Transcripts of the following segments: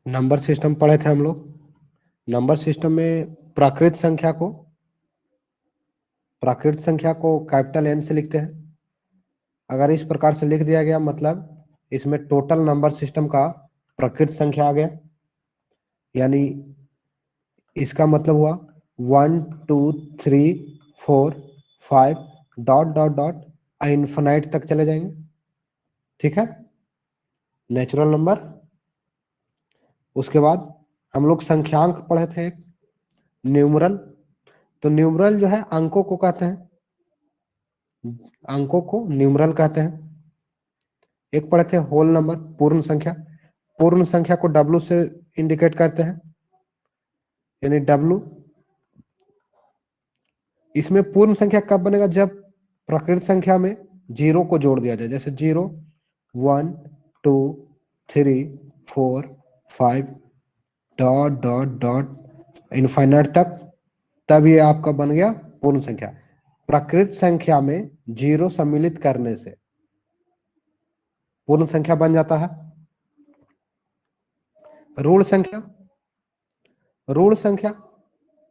Number system पढ़े थे हम लोग। नंबर सिस्टम में प्राकृत संख्या को कैपिटल एन से लिखते हैं। अगर इस प्रकार से लिख दिया गया मतलब इसमें टोटल नंबर सिस्टम का प्रकृत संख्या आ गया। यानी इसका मतलब हुआ 1 2 3 4 5 डॉट डॉट डॉट इनफिनाइट तक चले जाएंगे। ठीक है, नेचुरल नंबर। उसके बाद हम लोग संख्यांक पढ़े थे, न्यूमरल। तो न्यूमरल जो है अंकों को कहते हैं, अंकों को न्यूमरल कहते हैं। एक पढ़े थे होल नंबर, पूर्ण संख्या। पूर्ण संख्या को डब्लू से इंडिकेट करते हैं, यानी डब्लू। इसमें पूर्ण संख्या कब बनेगा? जब प्रकृत संख्या में जीरो को जोड़ दिया जाए, जैसे 0 1 2 3 4 5 डॉट डॉट डॉट इनफाइनाइट तक, तब ये आपका बन गया पूर्ण संख्या। प्रकृत संख्या में जीरो सम्मिलित करने से पूर्ण संख्या बन जाता है। ऋण संख्या, ऋण संख्या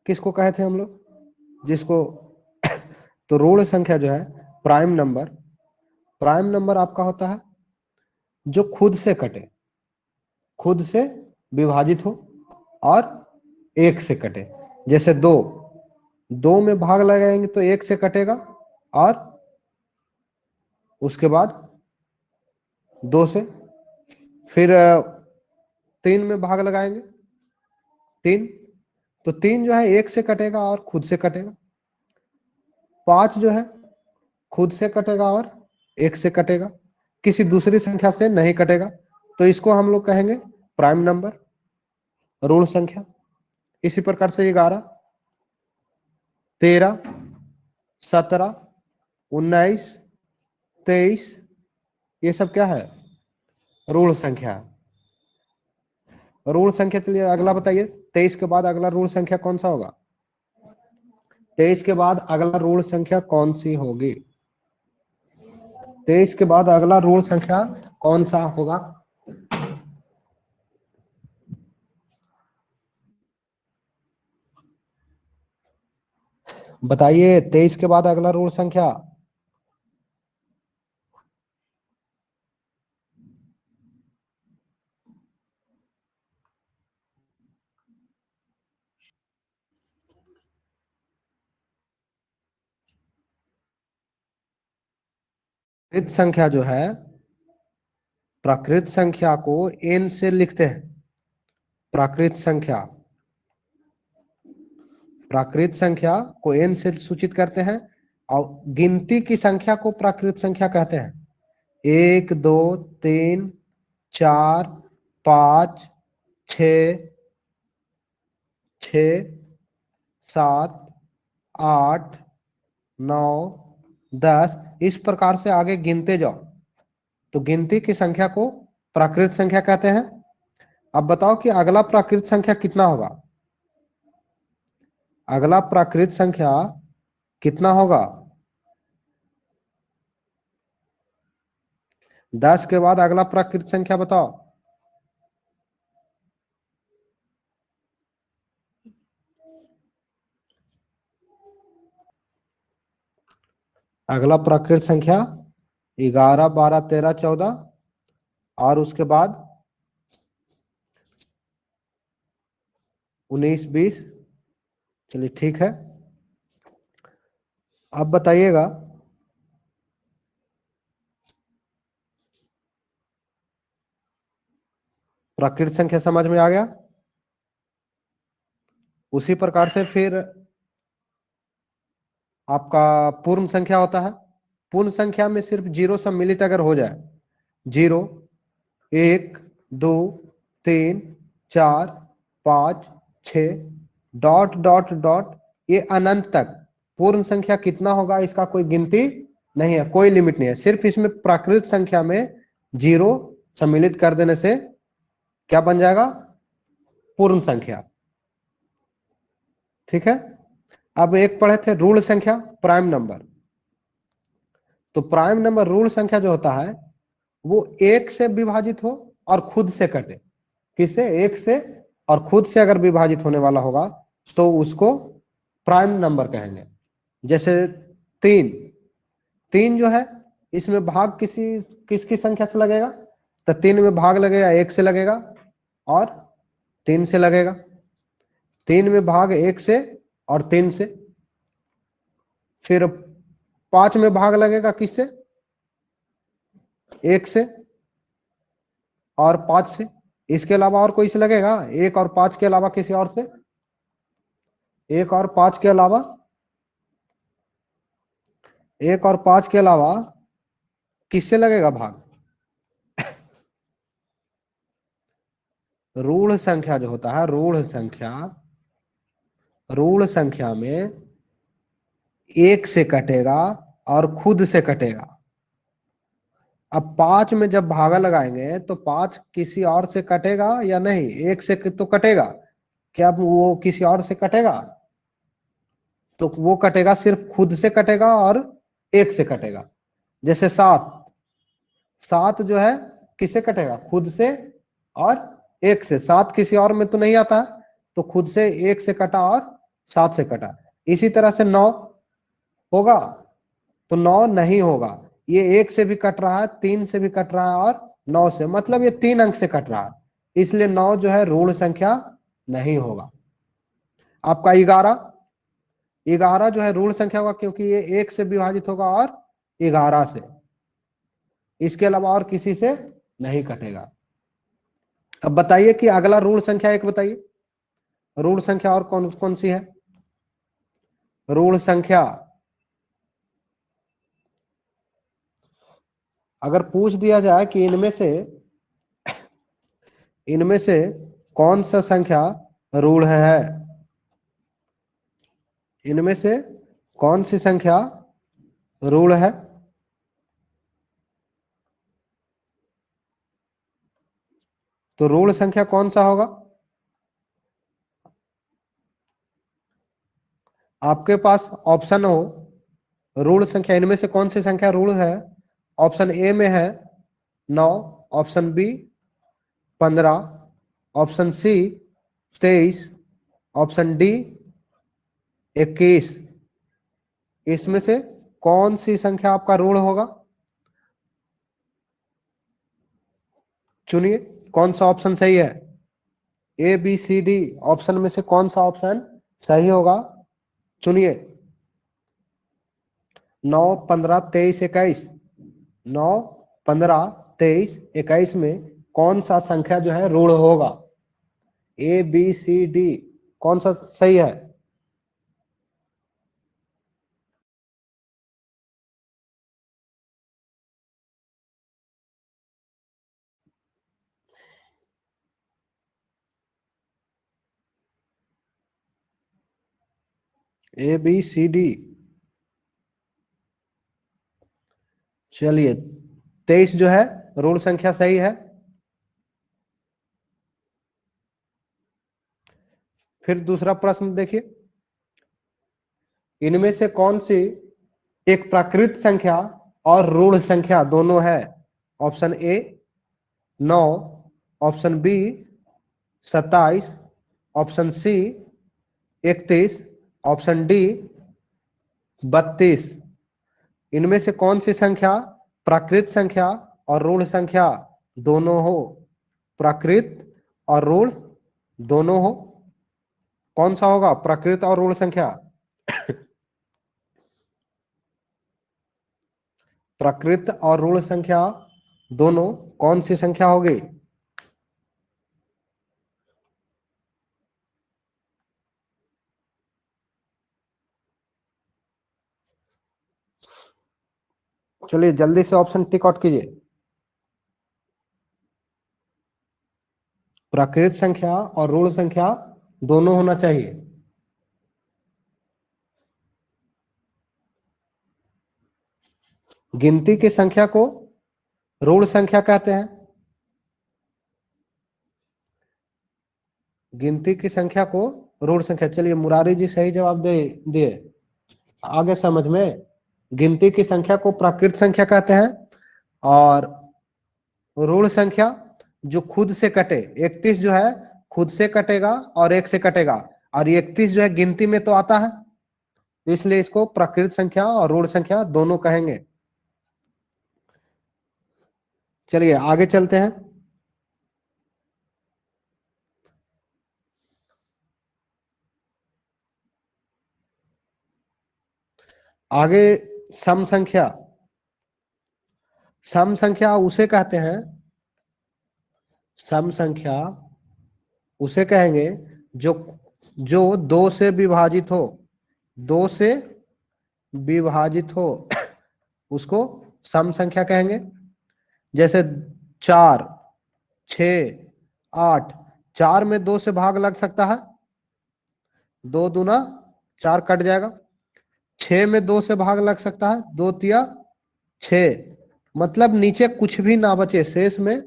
किसको कहे थे हम लोग? जिसको तो ऋण संख्या जो है प्राइम नंबर, प्राइम नंबर आपका होता है जो खुद से कटे, खुद से विभाजित हो और एक से कटे। जैसे दो में भाग लगाएंगे तो एक से कटेगा, और उसके बाद दो से, फिर 3 में भाग लगाएंगे, 3, तो 3 जो है एक से कटेगा और खुद से कटेगा। 5 जो है खुद से कटेगा और एक से कटेगा, किसी दूसरी संख्या से नहीं कटेगा। तो इसको हम लोग कहेंगे प्राइम नंबर, ऋण संख्या। इसी प्रकार से 11 13 17 19 23, ये सब क्या है? ऋण संख्या। ऋण संख्या, चलिए अगला बताइए। 23 के बाद अगला ऋण संख्या कौन सा होगा? 23 के बाद अगला ऋण संख्या कौन सी होगी? 23 के बाद अगला ऋण संख्या कौन सा होगा? बताइए, 23 के बाद अगला ऋण संख्या। प्राकृत संख्या जो है, प्राकृत संख्या को n से लिखते हैं। प्राकृत संख्या, प्राकृत संख्या को n से सूचित करते हैं, और गिनती की संख्या को प्राकृत संख्या कहते हैं। 1 2 3 4 5 6 6 7 8 9 10, इस प्रकार से आगे गिनते जाओ तो गिनती की संख्या को प्राकृत संख्या कहते हैं। अब बताओ कि अगला प्राकृत संख्या कितना होगा? अगला प्राकृत संख्या कितना होगा? 10 के बाद अगला प्राकृत संख्या बताओ। अगला प्राकृत संख्या 11 12 13 14, और उसके बाद 19 20। चलिए ठीक है, अब बताइएगा। प्राकृत संख्या समझ में आ गया? उसी प्रकार से फिर आपका पूर्ण संख्या होता है। पूर्ण संख्या में सिर्फ जीरो सम्मिलित अगर हो जाए, 0 1 2 3 4 5 6 डॉट डॉट डॉट, ये अनंत तक पूर्ण संख्या कितना होगा इसका कोई गिनती नहीं है, कोई लिमिट नहीं है। सिर्फ इसमें प्राकृत संख्या में जीरो सम्मिलित कर देने से क्या बन जाएगा? पूर्ण संख्या। ठीक है, अब एक पढ़े थे ऋण संख्या, प्राइम नंबर। तो प्राइम नंबर ऋण संख्या जो होता है वो एक से विभाजित हो और खुद से कटे। किससे? 1 से, और खुद से अगर विभाजित होने वाला होगा तो उसको प्राइम नंबर कहेंगे। जैसे 3 जो है, इसमें भाग किसकी संख्या से लगेगा? तो 3 में भाग लगेगा 1 से लगेगा और 3 से लगेगा। 3 में भाग 1 से और 3 से। फिर 5 में भाग लगेगा किससे? 1 से और 5 से। इसके अलावा और कोई से लगेगा? 1 और 5 के अलावा किसी और से? 1 और 5 के अलावा, 1 और 5 के अलावा किससे लगेगा भाग? ऋण संख्या जो होता है, ऋण संख्या में 1 से कटेगा और खुद से कटेगा। अब 5 में जब भागा लगाएंगे तो 5 किसी और से कटेगा या नहीं? 1 से तो कटेगा। क्या वो किसी और से कटेगा? तो वो कटेगा, सिर्फ खुद से कटेगा और 1 से कटेगा। जैसे 7 जो है किससे कटेगा? खुद से और 1 से। 7 किसी और में तो नहीं आता है, तो खुद से 1 से कटा और 7 से कटा। इसी तरह से 9 होगा तो 9 नहीं होगा। ये 1 से भी कट रहा है, 3 से भी कट रहा है और 9 से, मतलब ये 3 अंक से कट रहा है, इसलिए 9 जो है ऋण संख्या नहीं होगा। आपका 11 जो है ऋण संख्या होगा, क्योंकि ये 1 से विभाजित होगा और 11 से। इसके अलावा और किसी से नहीं कटेगा। अब बताइए कि अगला ऋण संख्या एक बताइए। ऋण संख्या और कौन कौन सी है? ऋण संख्या अगर पूछ दिया जाए कि इनमें से कौन सा संख्या ऋण है, इनमें से कौन सी संख्या ऋण है, तो ऋण संख्या कौन सा होगा? आपके पास ऑप्शन हो ऋण संख्या, इनमें से कौन सी संख्या ऋण है? ऑप्शन ए में है 9, option B 15, option C 23, option D 21। इसमें से कौन सी संख्या आपका ऋण होगा? चुनिए कौन सा ऑप्शन सही है। A B C D option में से कौन सा ऑप्शन सही होगा? चुनिए। 9, 15, 23, 21। 9, 15, 23, 21 में कौन सा संख्या जो है ऋण होगा? ए बी सी डी कौन सा सही है? A B C D. चलिए 23 जो है ऋण संख्या सही है। फिर दूसरा प्रश्न देखिए, इनमें से कौन सी एक प्राकृत संख्या और ऋण संख्या दोनों है? Option A 9, option B 27, option C 31, option D 32। इनमें से कौन सी संख्या प्राकृत संख्या और ऋण संख्या दोनों हो? प्राकृत और ऋण दोनों हो, कौन सा होगा प्राकृत और ऋण संख्या? प्राकृत और ऋण संख्या दोनों कौन सी संख्या होगी? चलिए जल्दी से ऑप्शन टिक आउट कीजिए। प्राकृत संख्या और ऋण संख्या दोनों होना चाहिए। गिनती की संख्या को ऋण संख्या कहते हैं। गिनती की संख्या को ऋण संख्या। चलिए मुरारी जी सही जवाब दे दिए। आगे समझ में, गिनती की संख्या को प्राकृत संख्या कहते हैं और ऋण संख्या जो खुद से कटे, 31 जो है खुद से कटेगा और 1 से कटेगा, और 31 जो है गिनती में तो आता है, इसलिए इसको प्राकृत संख्या और ऋण संख्या दोनों कहेंगे। चलिए आगे चलते हैं। आगे सम संख्या। सम संख्या उसे कहते हैं, सम संख्या उसे कहेंगे जो जो दो से विभाजित हो, दो से विभाजित हो उसको सम संख्या कहेंगे। जैसे 4, 6, 8, 4 में 2 से भाग लग सकता है, 2 दूना 4 कट जाएगा। 6 में 2 से भाग लग सकता है, 2 तिया 6, मतलब नीचे कुछ भी ना बचे, शेष में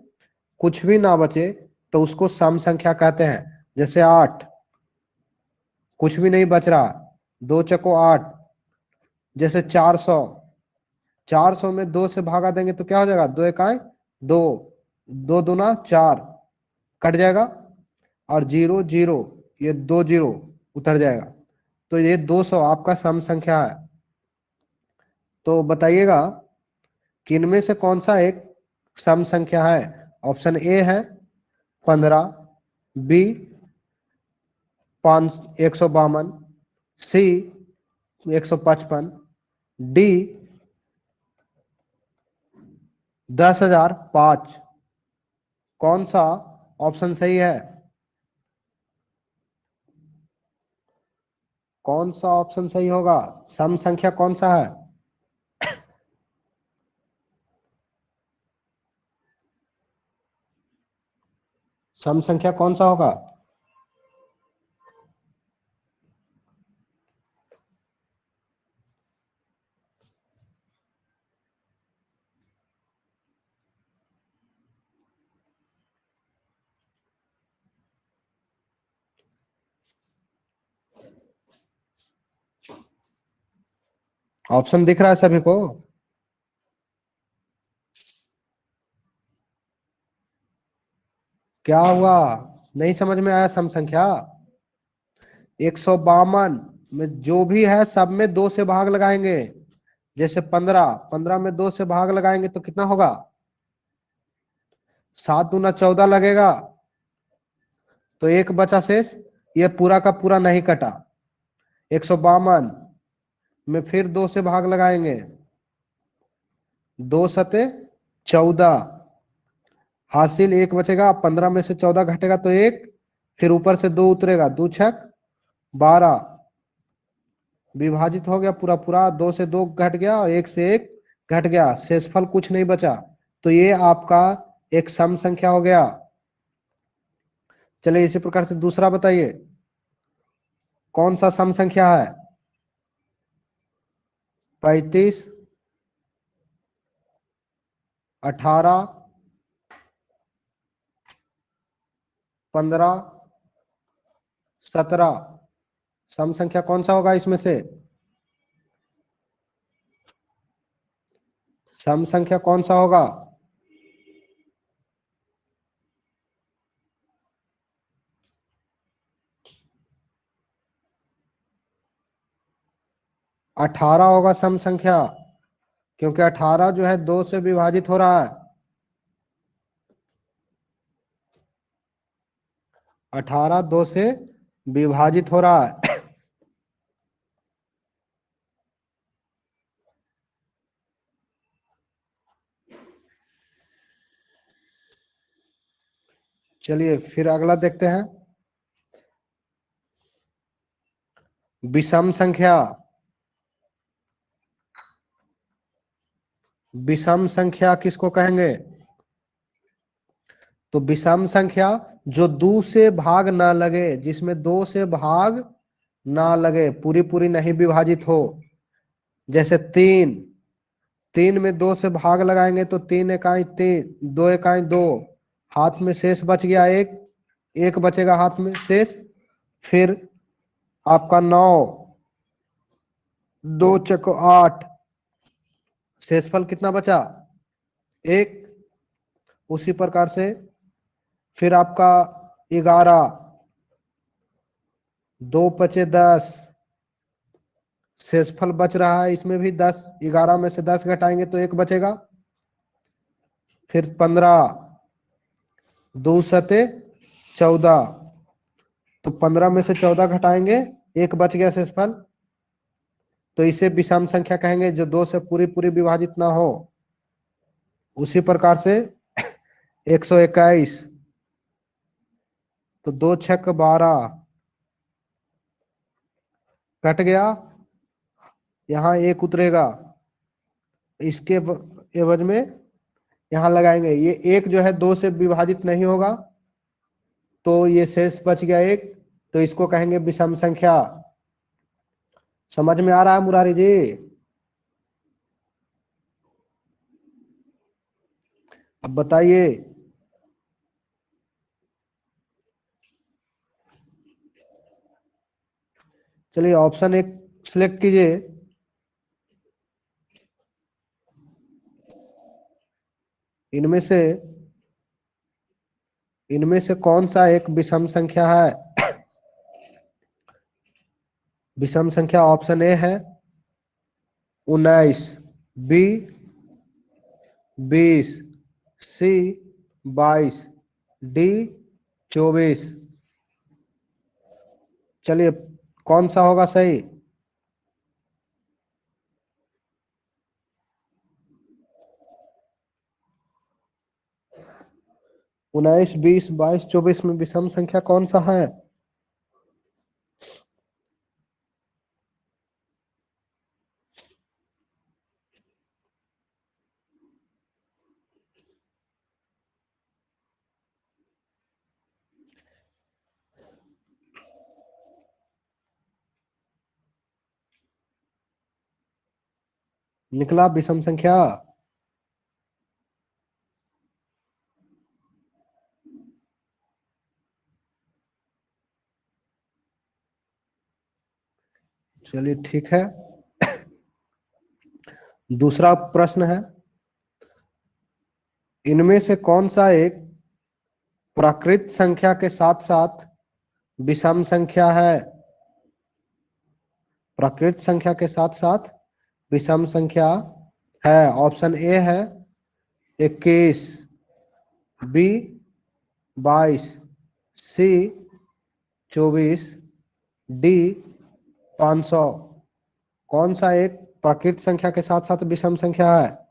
कुछ भी ना बचे तो उसको सम संख्या कहते हैं। जैसे 8, कुछ भी नहीं बच रहा, 2 चको 8। जैसे 400, 400 में 2 से भागा देंगे तो क्या हो जाएगा, 2 इकाई 2, 2 दूना 4 कट जाएगा, और 0 0, ये 2 0 उतर जाएगा। तो ये 200 आपका सम संख्या है। तो बताइएगा कि इनमें से कौन सा एक सम संख्या है। ऑप्शन ए है 15, बी 152, सी 155, डी 10,005। कौन सा ऑप्शन सही है? कौन सा ऑप्शन सही होगा? सम संख्या कौन सा है? सम संख्या कौन सा होगा? ऑप्शन दिख रहा है सभी को? क्या हुआ, नहीं समझ में आया? सम संख्या 152 में जो भी है सब में 2 से भाग लगाएंगे। जैसे 15, 15 में 2 से भाग लगाएंगे तो कितना होगा, 7 दूना 14 लगेगा, तो एक बचा शेष। ये पूरा का पूरा नहीं कटा। 152 में फिर 2 से भाग लगाएंगे, 2 सते 14, हासिल एक बचेगा। 15 में से 14 घटेगा तो एक, फिर ऊपर से 2 उतरेगा, 2 छक 12, विभाजित हो गया पूरा पूरा, 2 से 2 घट गया और 1 से 1 घट गया, शेषफल कुछ नहीं बचा। तो ये आपका एक सम संख्या हो गया। चलिए इसी प्रकार से दूसरा बताइए, कौन सा सम संख्या है? 35, 18, 15, 17। सम संख्या कौन सा होगा इसमें से? सम संख्या कौन सा होगा? अठारह होगा सम संख्या, क्योंकि 18 जो है 2 से विभाजित हो रहा है। 18 2 से विभाजित हो रहा है। चलिए फिर अगला देखते हैं, विषम संख्या। विषम संख्या किसको कहेंगे? तो विषम संख्या जो 2 से भाग ना लगे, जिसमें 2 से भाग ना लगे, पूरी पूरी नहीं विभाजित हो। जैसे 3, 3 में 2 से भाग लगाएंगे तो 3 इकाई 3, 2 इकाई 2, हाथ में शेष बच गया एक, एक बचेगा हाथ में शेष। फिर आपका 9, 2 चको 8, शेषफल कितना बचा, एक। उसी प्रकार से फिर आपका 11, 2 पचे 10, शेषफल बच रहा है, इसमें भी 10, 11 में से 10 घटाएंगे तो 1 बचेगा। फिर 15, 2 सते 14, तो 15 में से 14 घटाएंगे, 1 बच गया शेषफल, तो इसे विषम संख्या कहेंगे, जो 2 से पूरी पूरी विभाजित ना हो। उसी प्रकार से 121, तो 2 छक 12 कट गया, यहाँ 1 उतरेगा, इसके एवज में यहाँ लगाएंगे, ये 1 जो है 2 से विभाजित नहीं होगा, तो ये शेष बच गया 1, तो इसको कहेंगे विषम संख्या। समझ में आ रहा है मुरारी जी? अब बताइए। चलिए ऑप्शन 1 सिलेक्ट कीजिए। इनमें से कौन सा एक विषम संख्या है? विषम संख्या ऑप्शन ए है 19, बी 20, सी 22, डी 24। चलिए कौन सा होगा सही? 19, 20, 22, 24 में विषम संख्या कौन सा है? निकला विषम संख्या। चलिए ठीक है। दूसरा प्रश्न है, इनमें से कौन सा एक प्राकृत संख्या के साथ साथ विषम संख्या है? प्राकृत संख्या के साथ साथ विषम संख्या है। ऑप्शन ए है 21, बी 22, सी 24, डी 500। कौन सा एक प्राकृत संख्या के साथ साथ विषम संख्या है?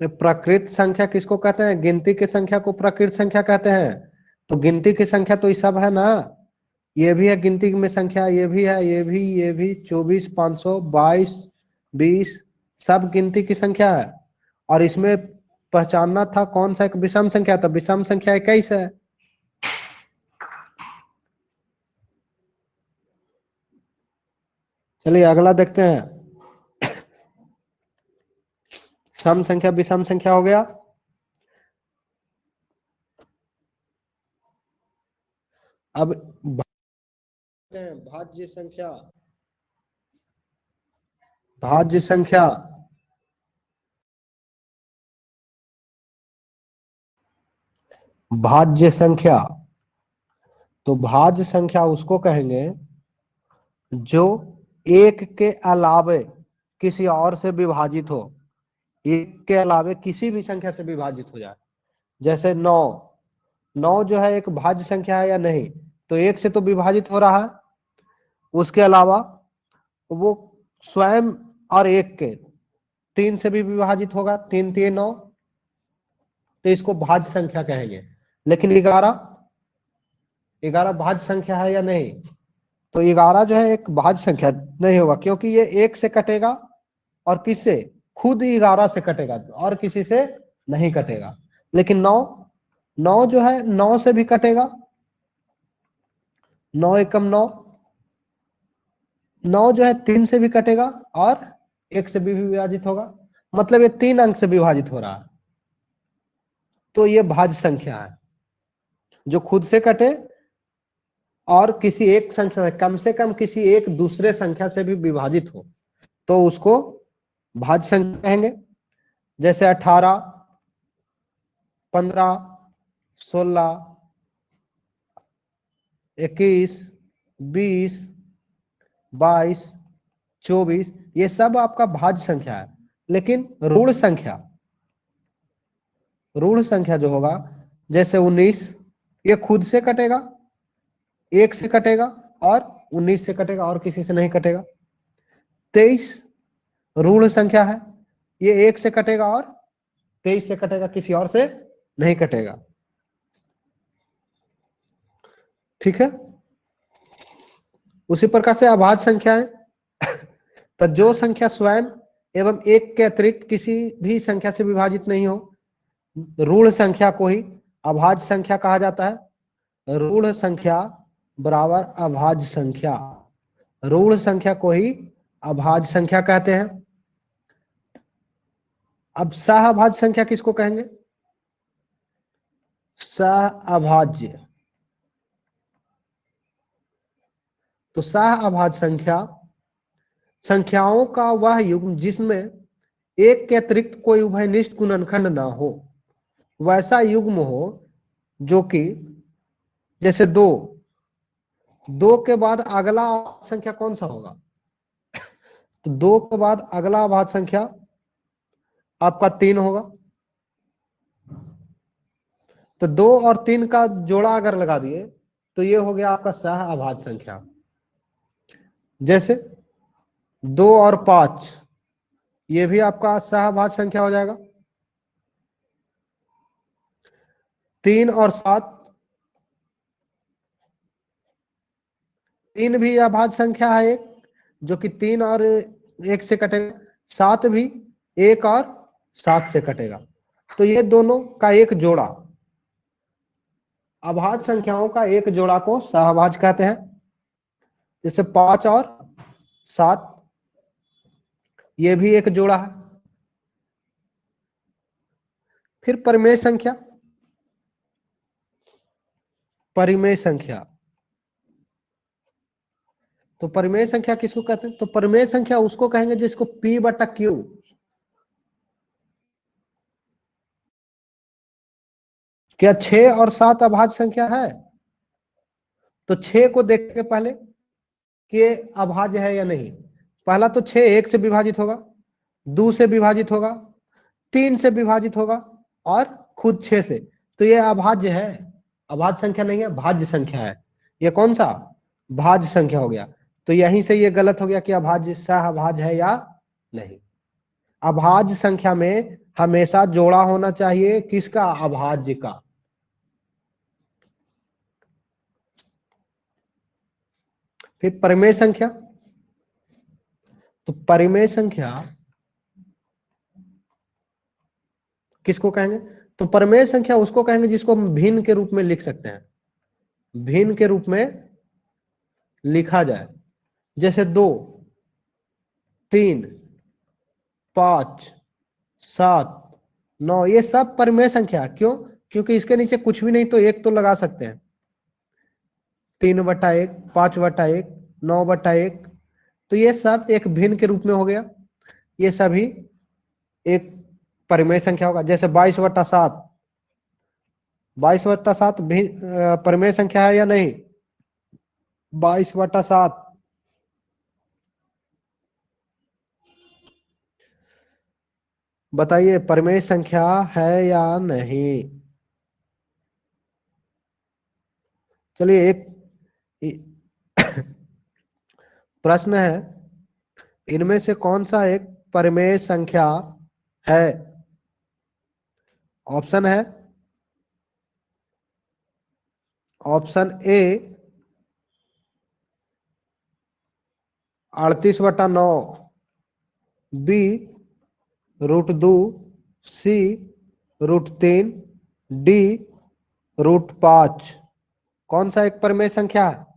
प्राकृत संख्या किसको कहते हैं? गिनती की संख्या को प्राकृत संख्या कहते हैं। तो गिनती की संख्या तो ये सब है ना, ये भी है गिनती में संख्या, ये भी है, ये भी 24, 500, 22, 20, सब गिनती की संख्या है। और इसमें पहचानना था कौन सा एक विषम संख्या, तो विषम संख्या 21 है। चलिए अगला देखते हैं। सम संख्या विषम संख्या हो गया। अब भाज्य संख्या। भाज्य संख्या, भाज्य संख्या, तो भाज्य संख्या उसको कहेंगे जो एक के अलावे किसी और से विभाजित हो, एक के अलावे किसी भी संख्या से विभाजित हो जाए। जैसे 9, 9 जो है एक भाज्य संख्या है या नहीं? तो एक से तो विभाजित हो रहा है, उसके अलावा वो स्वयं और एक के 3 से भी विभाजित होगा, 3 3 9, तो इसको भाज्य संख्या कहेंगे। लेकिन 11, 11 भाज्य संख्या है या नहीं? तो 11 जो है एक भाज्य संख्या नहीं होगा, क्योंकि ये एक से कटेगा और किससे? खुद 11 से कटेगा और किसी से नहीं कटेगा। लेकिन 9, 9 जो है 9 से भी कटेगा, 9 एकम 9, 9 जो है 3 से भी कटेगा और एक से भी विभाजित होगा। मतलब ये 3 अंक से विभाजित हो रहा है, तो ये भाज्य संख्या है। जो खुद से कटे और किसी एक संख्या से कम किसी एक दूसरे संख्या से भी विभाजित हो, तो उसको भाज्य संख्या कहेंगे। जैसे 18, 15, 16, 21, 20, 22, 24, ये सब आपका भाज्य संख्या है। लेकिन ऋण संख्या जो होगा, जैसे 19, ये खुद से कटेगा, 1 से कटेगा और 19 से कटेगा और किसी से नहीं कटेगा। 23 ऋण संख्या है, ये 1 से कटेगा और 23 से कटेगा, किसी और से नहीं कटेगा। ठीक है। उसी प्रकार से अभाज्य संख्याएं, तो जो संख्या स्वयं एवं 1 के अतिरिक्त किसी भी संख्या से विभाजित नहीं हो, ऋण संख्या को ही अभाज्य संख्या कहा जाता है। ऋण संख्या बराबर अभाज्य संख्या, ऋण संख्या को ही अभाज्य संख्या कहते हैं। अब सहअभाज्य संख्या किसको कहेंगे? सहअभाज्य। तो सहअभाज्य संख्याओं का वह युग्म जिसमें 1 के अतिरिक्त कोई उभयनिष्ठ गुणनखंड ना हो, वैसा युग्म हो जो कि, जैसे 2 के बाद अगला संख्या कौन सा होगा? तो 2 के बाद अगला अभाज्य संख्या आपका 3 होगा। तो 2 और 3 का जोड़ा अगर लगा दिए तो ये हो गया आपका सहअभाज्य संख्या। जैसे 2 और 5, ये भी आपका सहअभाज्य संख्या हो जाएगा। 3 और 7, 3 भी अभाज्य संख्या है एक, जो कि 3 और 1 से कटेगा। 7 भी 1 और 7 से कटेगा। तो ये दोनों का एक जोड़ा, अभाज्य संख्याओं का एक जोड़ा को सहअभाज्य कहते हैं। जैसे 5 और 7, ये भी एक जोड़ा है। फिर परिमेय संख्या, परिमेय संख्या, तो परिमेय संख्या किसको कहते हैं? तो परिमेय संख्या उसको कहेंगे जिसको P/Q, क्या 6 और 7 अभाज्य संख्या है? तो 6 को देख के पहले कि अभाज्य है या नहीं। पहला तो 6 1 से विभाजित होगा, 2 से विभाजित होगा, 3 से विभाजित होगा और खुद 6 से। तो ये अभाज्य है, अभाज्य संख्या नहीं है, भाज्य संख्या है। ये कौन सा? भाज्य संख्या हो गया। तो यहीं से ये गलत हो गया कि अभाज्य सहअभाज्य है या नहीं। अभाज्य संख्या में हमेशा जोड़ा होना चाहिए, किसका? अभाज्य का। फिर परिमेय संख्या, तो परिमेय संख्या किसको कहेंगे? तो परिमेय संख्या उसको कहेंगे जिसको हम भिन्न के रूप में लिख सकते हैं, भिन्न के रूप में लिखा जाए। जैसे 2, 3, 5, 7, 9, ये सब परिमेय संख्या। क्यों? क्योंकि इसके नीचे कुछ भी नहीं तो 1 तो लगा सकते हैं। 3/1, 5/1, 9/1, तो ये सब एक भिन्न के रूप में हो गया। ये सभी एक परिमेय संख्या होगा। जैसे 22/7, 22/7 भी परिमेय संख्या है या नहीं? 22/7, बताइए परिमेय संख्या है या नहीं? चलिए एक प्रश्न है, इनमें से कौन सा एक परिमेय संख्या है? ऑप्शन है, option A 38/9, B √2, C √3, D √5। कौन सा एक परिमेय संख्या है?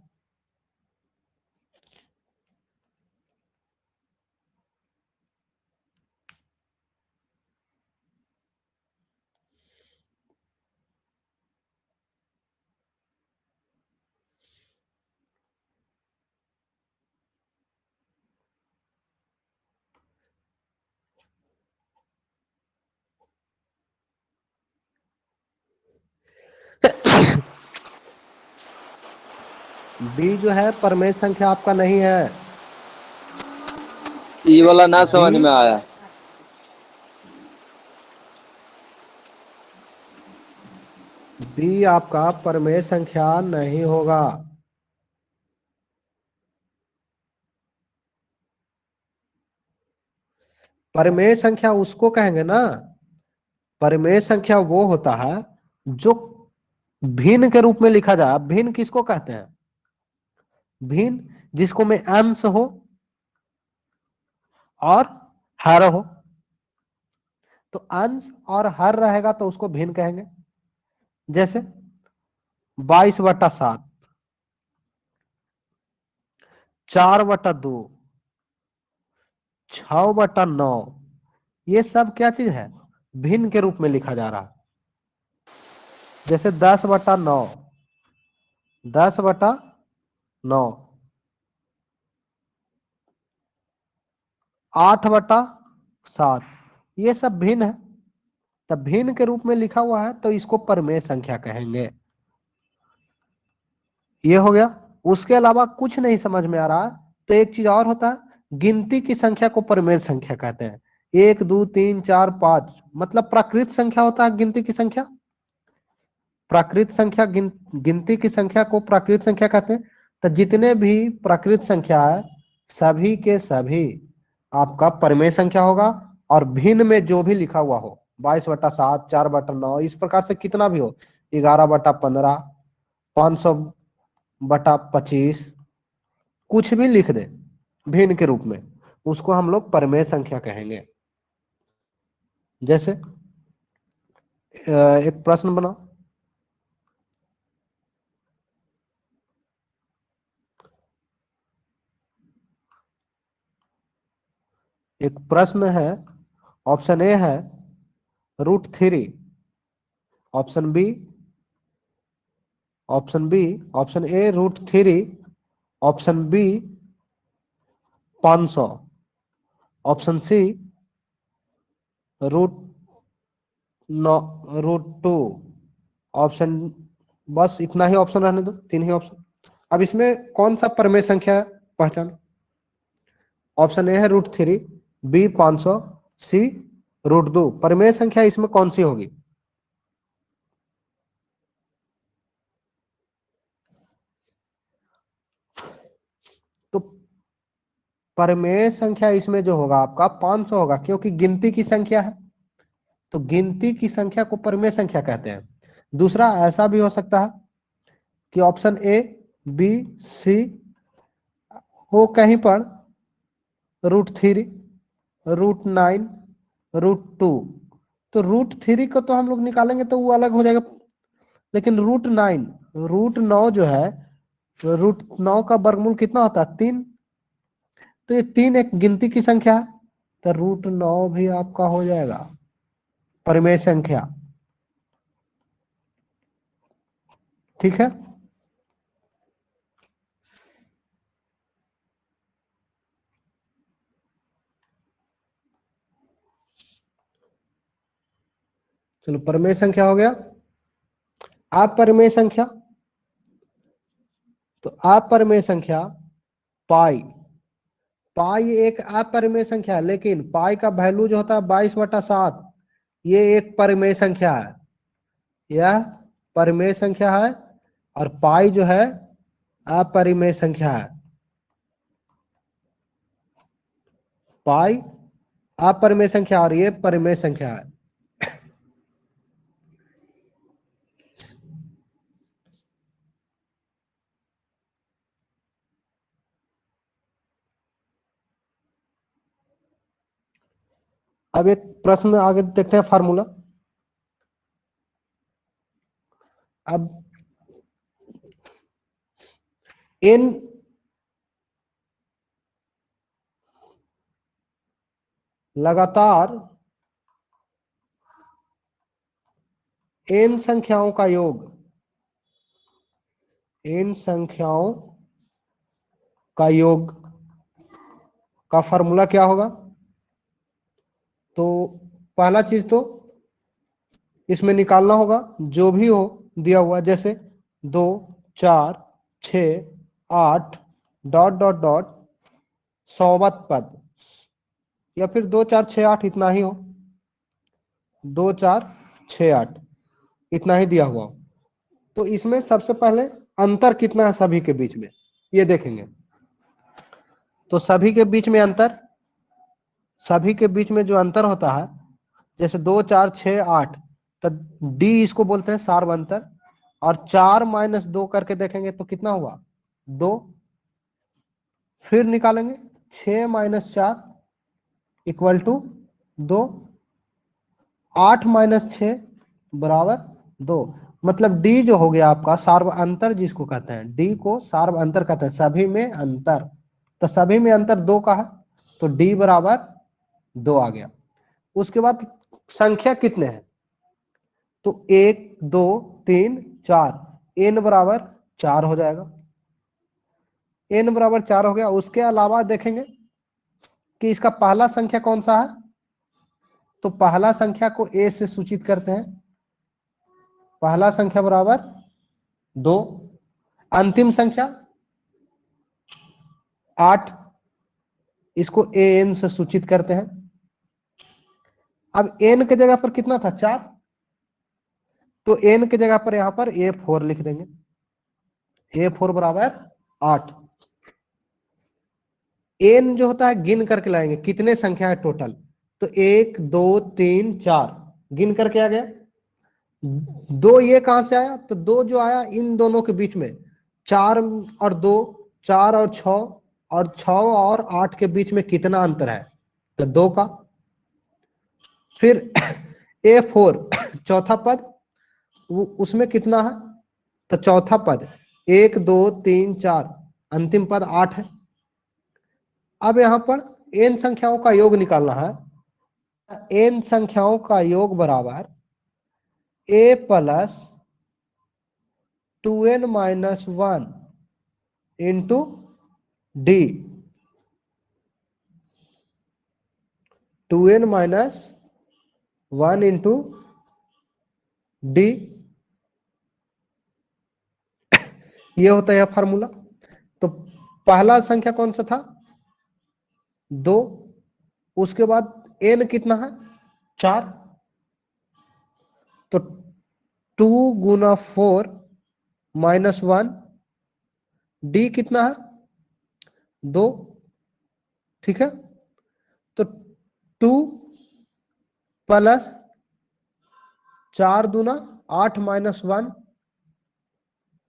बी जो है परमेय संख्या आपका नहीं है। ये वाला ना बी समझ में आया। बी आपका परमेय संख्या नहीं होगा। परमेय संख्या उसको कहेंगे ना, परमेय संख्या वो होता है जो भिन्न के रूप में लिखा जाए। भिन्न किसको कहते हैं? भिन्न जिसको में अंश हो और हर हो। तो अंश और हर रहेगा तो उसको भिन्न कहेंगे। जैसे 22/7, 4/2, 6/9, ये सब क्या चीज है? भिन्न के रूप में लिखा जा रहा है। जैसे 10/9, 10/9, 8/7, ये सब भिन्न है। तब भिन्न के रूप में लिखा हुआ है तो इसको परमेय संख्या कहेंगे। ये हो गया। उसके अलावा कुछ नहीं समझ में आ रहा तो एक चीज और होता है, गिनती की संख्या को परमेय संख्या कहते हैं। 1 2 3 4 5 मतलब प्राकृत संख्या होता है गिनती की संख्या। प्राकृत संख्या गिनती की संख्या को प्राकृत संख्या कहते हैं। तो जितने भी प्राकृत संख्या है सभी के सभी आपका परमेय संख्या होगा। और भिन्न में जो भी लिखा हुआ हो, 22/7, 4/9, इस प्रकार से कितना भी हो, 11/15, 500/25, कुछ भी लिख दे भिन्न के रूप में, उसको हम लोग परमेय संख्या कहेंगे। जैसे एक प्रश्न बनाओ। एक प्रश्न है, ऑप्शन ए है √3, option B, option B, option A √3, option B 500, option C √2, option, बस इतना ही ऑप्शन रहने दो, 3 ही ऑप्शन। अब इसमें कौन सा परमेय संख्या है पहचान। ऑप्शन ए है √3, बी 500, सी √2। परमेय संख्या इसमें कौन सी होगी? तो परमेय संख्या इसमें जो होगा आपका 500 होगा, क्योंकि गिनती की संख्या है। तो गिनती की संख्या को परमेय संख्या कहते हैं। दूसरा ऐसा भी हो सकता है कि ऑप्शन ए, बी, सी हो कहीं पर √3, √9, √2। तो √3 को तो हम लोग निकालेंगे तो वो अलग हो जाएगा, लेकिन √9 जो है, √9 का वर्गमूल कितना होता है? 3। तो ये 3 एक गिनती की संख्या है, तो √9 भी आपका हो जाएगा परमेय संख्या। ठीक है। चलो परमेय संख्या हो गया। अपरमेय संख्या, तो अपरमेय संख्या पाई। पाई एक अपरिमेय संख्या है, लेकिन पाई का वैल्यू जो होता है 22/7, ये एक परिमेय संख्या है। यह परिमेय संख्या है और पाई जो है अपरिमेय संख्या है। पाई अपरिमेय संख्या और ये परिमेय संख्या है। अब एक प्रश्न आगे देखते हैं, फार्मूला। अब n लगातार n संख्याओं का योग, n संख्याओं का योग का फार्मूला क्या होगा? तो पहला चीज तो इसमें निकालना होगा जो भी हो दिया हुआ, जैसे 2, 4, 6, 8 डॉट डॉट डॉट 100वां पद, या फिर 2468 इतना ही हो, 2468 इतना ही दिया हुआ हो। तो इसमें सबसे पहले अंतर कितना है सभी के बीच में ये देखेंगे। तो सभी के बीच में अंतर, सभी के बीच में जो अंतर होता है, जैसे 2 4 6 8, तो डी इसको बोलते हैं सार्व अंतर। और 4 माइनस 2 करके देखेंगे तो कितना हुआ 2, फिर निकालेंगे 6 माइनस 4 इक्वल टू 2, 8 माइनस 6 बराबर 2। मतलब डी जो हो गया आपका सार्व अंतर जिसको कहते हैं, डी को सार्व अंतर कहते हैं, सभी में अंतर। तो सभी में अंतर 2 का है, तो डी बराबर 2 आ गया। उसके बाद संख्या कितने हैं, तो 1 2 3 4, एन बराबर 4 हो जाएगा, एन बराबर 4 हो गया। उसके अलावा देखेंगे कि इसका पहला संख्या कौन सा है, तो पहला संख्या को ए से सूचित करते हैं, पहला संख्या बराबर 2, अंतिम संख्या 8, इसको ए एन से सूचित करते हैं। अब एन के जगह पर कितना था 4, तो एन के जगह पर यहां पर A4 लिख देंगे, A4 बराबर 8। एन जो होता है गिन करके लाएंगे कितने संख्या है टोटल, तो 1 2 3 4 गिन करके आ गया। 2 ये कहां से आया, तो 2 जो आया इन दोनों के बीच में, 4 और 2, 4 और 6, और 6 और 8 के बीच में कितना अंतर है, तो 2 का। फिर A4 चौथा पद, उसमें कितना है, तो चौथा पद 1 2 3 4, अंतिम पद 8 है। अब यहां पर n संख्याओं का योग निकालना है, n संख्याओं का योग बराबर a plus 2n minus 1 into D, 2n minus 1 into D, ये होता है फार्मूला। तो पहला संख्या कौन सा था 2, उसके बाद n कितना है 4, तो 2 गुना 4 माइनस 1, डी कितना है 2, ठीक है। तो 2 प्लस 4 दूना 8 माइनस 1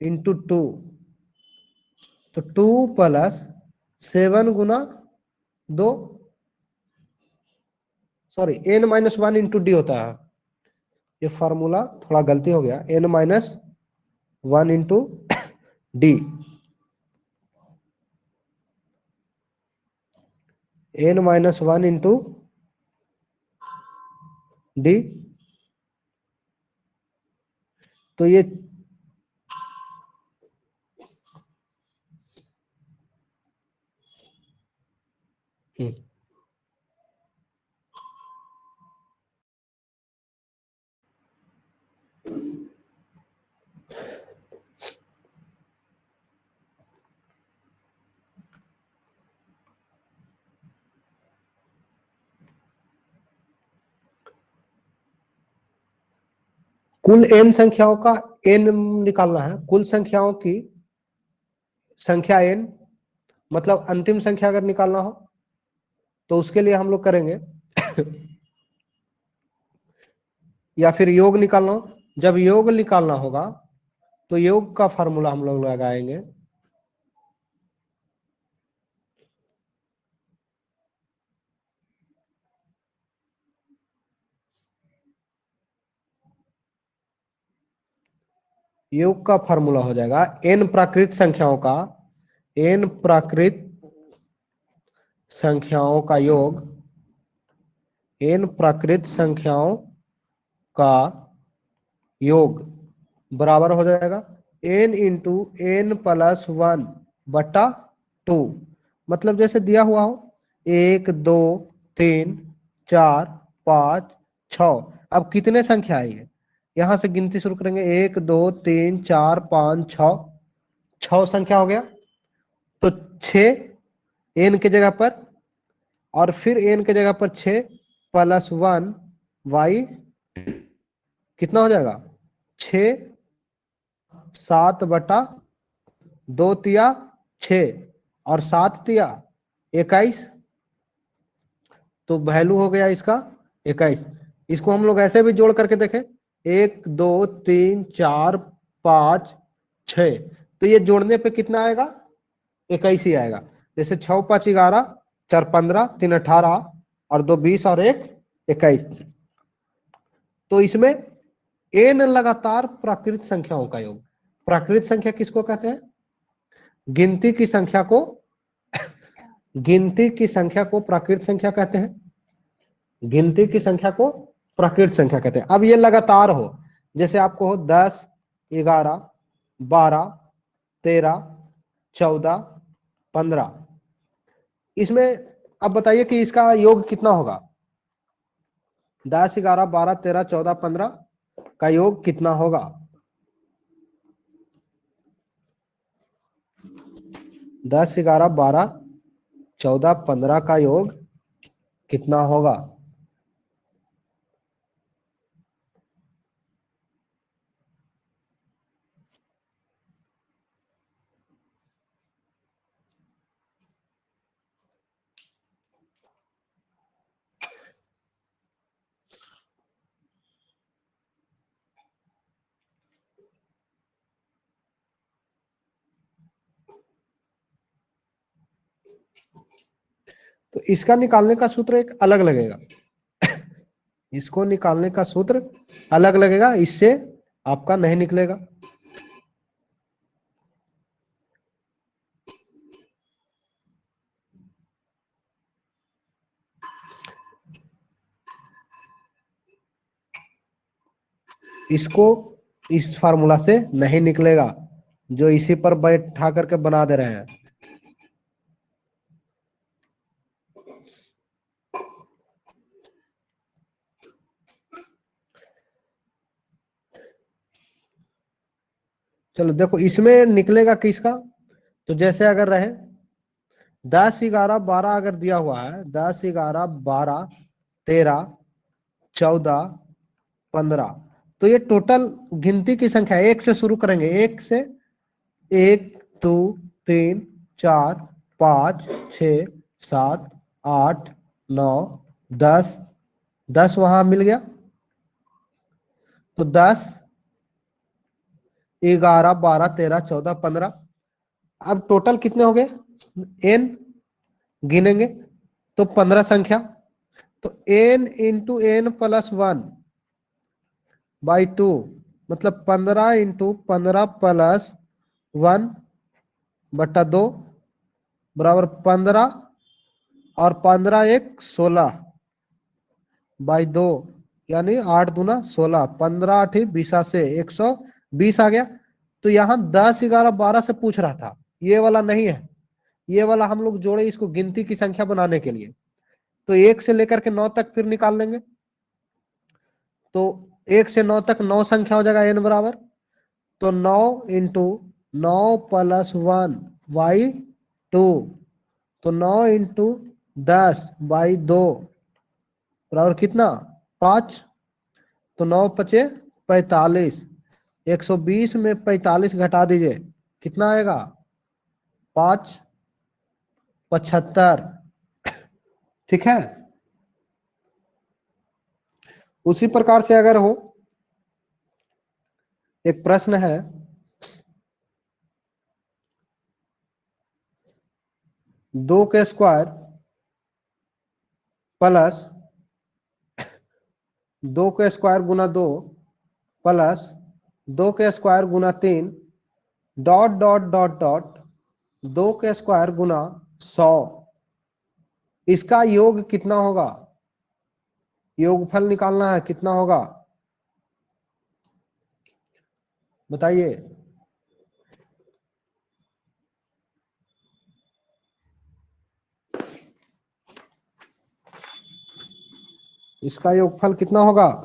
इंटू 2, तो 2 प्लस 7 गुना 2, sorry n minus 1 into D होता है, ये फॉर्मूला थोड़ा गलती हो गया, n minus 1 into D, n minus 1 into D. तो ये कुल n संख्याओं का n निकालना है, कुल संख्याओं की संख्या n, मतलब अंतिम संख्या अगर निकालना हो तो उसके लिए हम लोग करेंगे या फिर योग निकालना हो, जब योग निकालना होगा तो योग का फार्मूला हम लोग लगाएंगे, योग का फार्मूला हो जाएगा n प्राकृत संख्याओं का, n प्राकृत संख्याओं का योग, n प्राकृत संख्याओं का योग बराबर हो जाएगा n इंटू n प्लस 1 बटा 2। मतलब जैसे दिया हुआ हो 1 2 3 4 5 6, अब कितने संख्या आई है, यहां से गिनती शुरू करेंगे 1 2 3 4 5 6, 6 संख्या हो गया। 6 एन के जगह पर, और फिर एन के जगह पर 6 प्लस 1 वाई कितना हो जाएगा 6, 7/2 तिया 6 और 7 तिया 21, तो वैल्यू हो गया इसका 21। इसको हम लोग ऐसे भी जोड़ करके देखें, 1 2 3 4 5 6, तो ये जोड़ने पे कितना आएगा 21 ही आएगा। जैसे 6 5 11, 4 15, 3 18 और 2 20 और 1 21। तो इसमें एन लगातार प्राकृत संख्याओं का योग। प्राकृत संख्या किसको कहते हैं? गिनती की संख्या को, गिनती की संख्या को प्राकृत संख्या कहते हैं। गिनती की संख्या को प्राकृत संख्या कहते हैं। अब ये लगातार हो, जैसे आपको हो 10 11 12 13 14 15, इसमें अब बताइए कि इसका योग कितना होगा? 10 11 12 13 14 15 का योग कितना होगा? 10 11 12 14 15 का योग कितना होगा? तो इसका निकालने का सूत्र एक अलग लगेगा। इसको निकालने का सूत्र अलग लगेगा, इससे आपका नहीं निकलेगा। इसको इस फार्मूला से नहीं निकलेगा जो इसी पर बैठा करके बना दे रहे हैं। चलो देखो इसमें निकलेगा किसका, तो जैसे अगर रहे 10 11 12 अगर दिया हुआ है, 10 11 12 13 14 15, तो ये टोटल गिनती की संख्या है। 1 से शुरू करेंगे, 1 से 1 2 3 4 5 6 7 8 9 10, 10 वहां मिल गया, तो 10 11 12 13 14 15। अब टोटल कितने हो गए एन, गिनेंगे तो 15 संख्या, तो एन इंटू एन प्लस 1/2, मतलब 15 इंटू 15 प्लस 1/2 बराबर 15, और 15 1 16/2, यानी 8 दूना 16, 15 8 20 से 120 आ गया। तो यहाँ 10 11 12 से पूछ रहा था, ये वाला नहीं है, ये वाला हम लोग जोड़े इसको गिनती की संख्या बनाने के लिए, तो 1 से लेकर के 9 तक फिर निकाल लेंगे। तो 1 से 9 तक 9 संख्या हो जाएगा एन बराबर, तो 9 इंटू 9 प्लस 1/2, तो 9 इंटू 10/2 बराबर कितना 5, तो 9 पचे 45, 120 में 45 घटा दीजिए, कितना आएगा 5 75। ठीक है, उसी प्रकार से अगर हो, एक प्रश्न है, 2 के स्क्वायर प्लस 2 के स्क्वायर गुना 2 प्लस 2 के स्क्वायर गुना 3 डॉट डॉट डॉट डॉट 2 के स्क्वायर गुना 100, इसका योग कितना होगा? योगफल निकालना है, कितना होगा बताइए। इसका योगफल कितना होगा?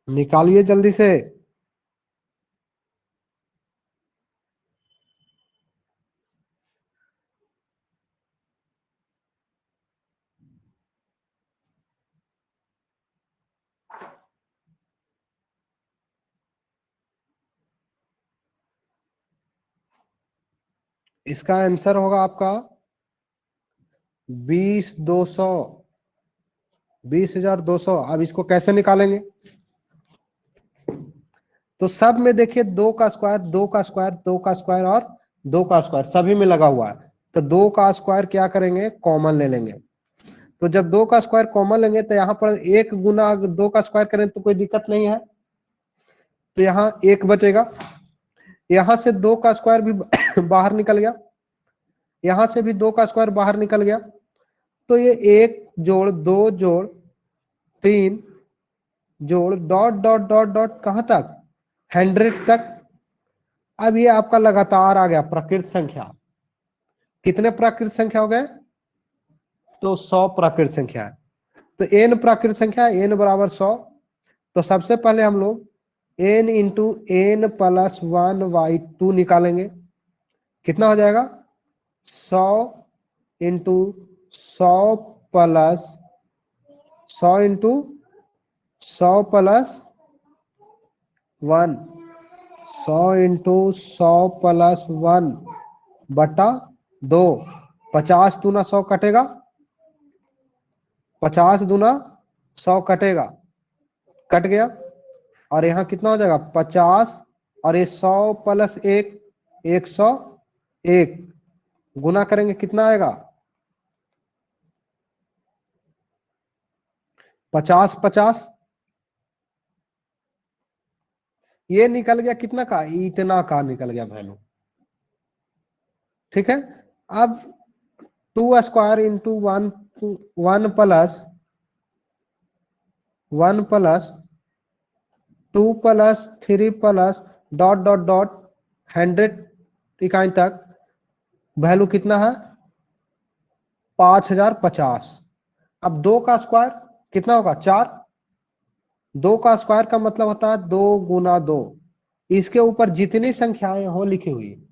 निकालिए जल्दी से। इसका आंसर होगा आपका 20,200, 20,200। अब इसको कैसे निकालेंगे? तो सब में देखिए 2 का स्क्वायर, 2 का स्क्वायर, 2 का स्क्वायर और 2 का स्क्वायर सभी में लगा हुआ है। तो 2 का स्क्वायर क्या करेंगे, कॉमन ले लेंगे। तो जब 2 का स्क्वायर कॉमन लेंगे तो यहाँ पर 1 गुना 2 का स्क्वायर करें तो कोई दिक्कत नहीं है, तो यहाँ 1 बचेगा। यहां से 2 का स्क्वायर भी बाहर निकल गया, यहां से भी 2 का स्क्वायर बाहर निकल गया। तो ये 1 जोड़ 2 जोड़ 3 जोड़ डॉट डॉट डॉट डॉट कहां तक, 100 तक। अब ये आपका लगातार आ गया प्राकृत संख्या। कितने प्राकृत संख्या हो गए? तो 100 प्राकृत संख्या है। तो n प्राकृत संख्या, n बराबर 100। तो सबसे पहले हम लोग n इंटू एन प्लस 1/2 निकालेंगे। कितना हो जाएगा? 100 into 100 plus 100 into 100 plus 1, 100 into 100 plus 1 बटा 2। 50 दूना 100 कटेगा, 50 दूना 100 कटेगा, कट गया। और यहाँ कितना हो जाएगा? 50 और ये 100 प्लस 1, 101। गुना करेंगे कितना आएगा? 50 50, ये निकल गया कितना का? इतना का निकल गया वैल्यू। ठीक है। अब 2 square into 1, 1 plus 1 plus 2 plus 3 plus dot dot dot 100 इकाई तक वैल्यू कितना है? 5050। अब 2 का स्क्वायर कितना होगा? 4। 2 का स्क्वायर का मतलब होता है 2 गुना 2। इसके ऊपर जितनी संख्याएं हो लिखी हुई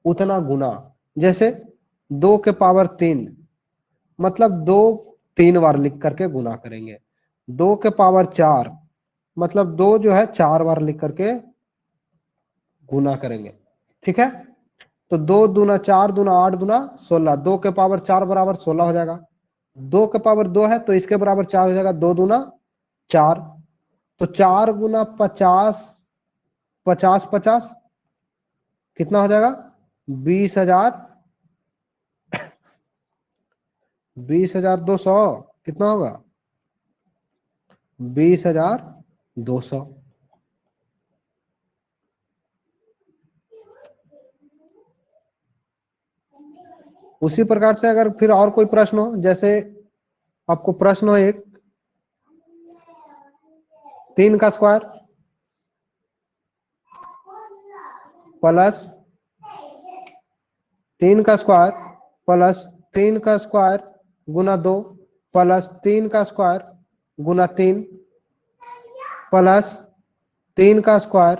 उतना गुना। जैसे 2 के पावर 3, मतलब 2 3 बार लिख करके गुना करेंगे। 2 के पावर 4, मतलब 2 जो है 4 बार लिख करके गुना करेंगे। ठीक है। तो 2 दूना 4 दूना 8 दूना 16, 2 के पावर 4 बराबर 16 हो जाएगा। 2 के पावर 2 है तो इसके बराबर 4 हो जाएगा, 2 दूना 4। तो 4 गुना 50, 50 50 कितना हो जाएगा? 20,000, 20,200 कितना होगा? 20,200। उसी प्रकार से अगर फिर और कोई प्रश्न हो, जैसे आपको प्रश्न हो एक 3 का स्क्वायर प्लस 3 का स्क्वायर प्लस 3 का स्क्वायर गुना 2 प्लस 3 का स्क्वायर गुना 3 प्लस 3 का स्क्वायर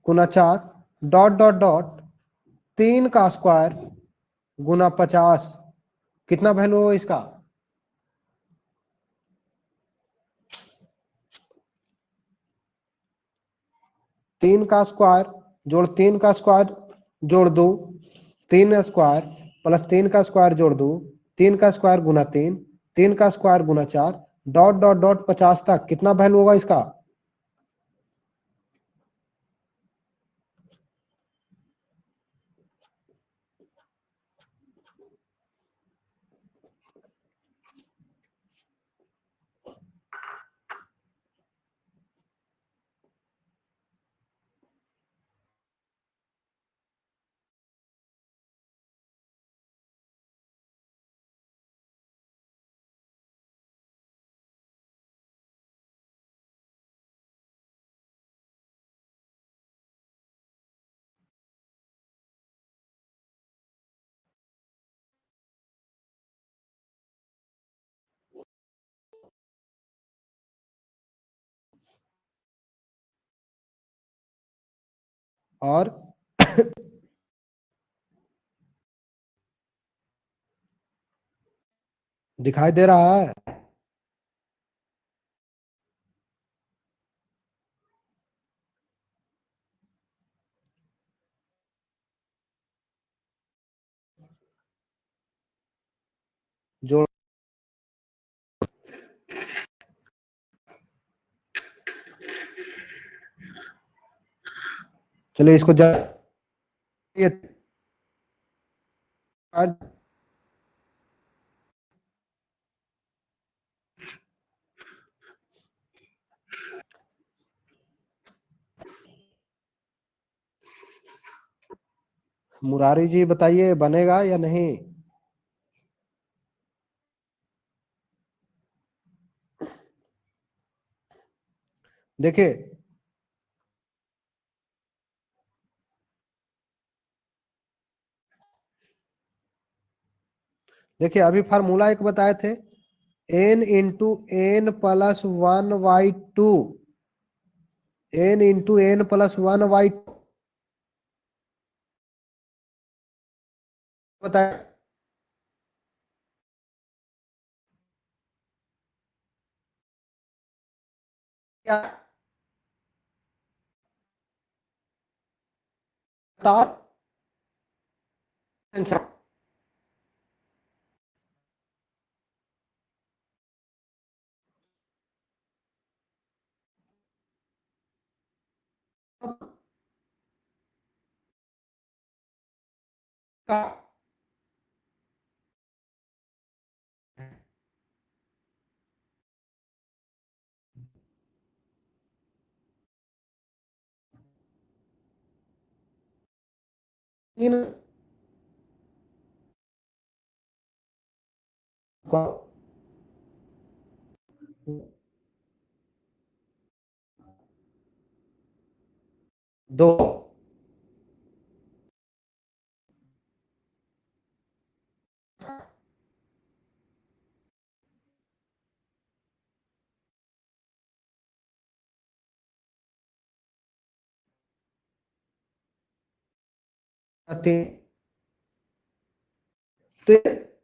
गुना 4 डॉट डॉट डॉट 3 का स्क्वायर गुना 50। कितना वैल्यू हो इसका? 3 का स्क्वायर जोड़ 3 का स्क्वायर जोड़ 2, 3 स्क्वायर प्लस 3 का स्क्वायर जोड़ 2, 3 का स्क्वायर गुना 3, 3 का स्क्वायर गुना 4 डॉट डॉट डॉट 50 तक। कितना वैल्यू होगा इसका? और दिखाई दे रहा है? जो चलिए इसको ये मुरारी जी बताइए बनेगा या नहीं? देखिए देखिए अभी फार्मूला एक बताए थे, n × n + 1/2, n × n + 1/2 बताया। क्या संख्या का 3 2 3 तो